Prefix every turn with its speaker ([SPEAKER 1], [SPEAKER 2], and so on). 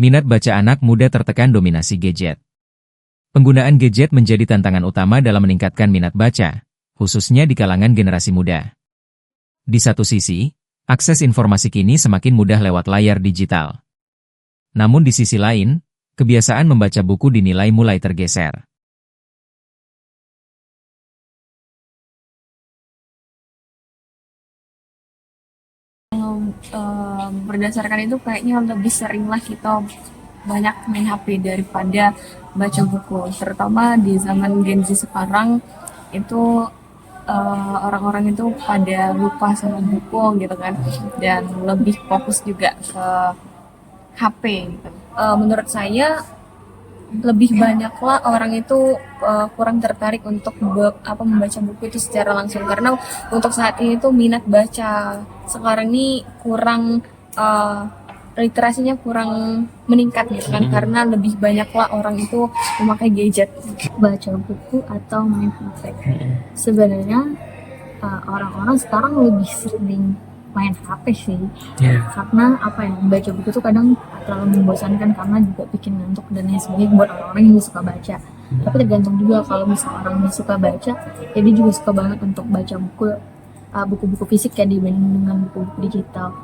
[SPEAKER 1] Minat baca anak muda tertekan dominasi gadget. Penggunaan gadget menjadi tantangan utama dalam meningkatkan minat baca, khususnya di kalangan generasi muda. Di satu sisi, akses informasi kini semakin mudah lewat layar digital. Namun di sisi lain, kebiasaan membaca buku dinilai mulai tergeser.
[SPEAKER 2] Berdasarkan itu kayaknya lebih seringlah kita banyak main HP daripada baca buku, terutama di zaman Gen Z sekarang itu orang-orang itu pada lupa sama buku gitu kan, dan lebih fokus juga ke HP gitu. Menurut saya lebih banyaklah orang itu kurang tertarik untuk membaca buku itu secara langsung, karena untuk saat ini tuh minat baca sekarang ini kurang, literasinya kurang meningkat gitu kan, karena lebih banyaklah orang itu memakai gadget. Baca buku atau main HP, sebenarnya orang-orang sekarang lebih sering main HP sih. Karena apa ya, baca buku tuh kadang terlalu membosankan karena juga bikin ngantuk dan lain sebagainya buat orang-orang yang suka baca. Tapi tergantung juga, kalau misalnya orang yang suka baca ya dia juga suka banget untuk baca buku, buku-buku fisik ya, dibanding dengan buku-buku digital.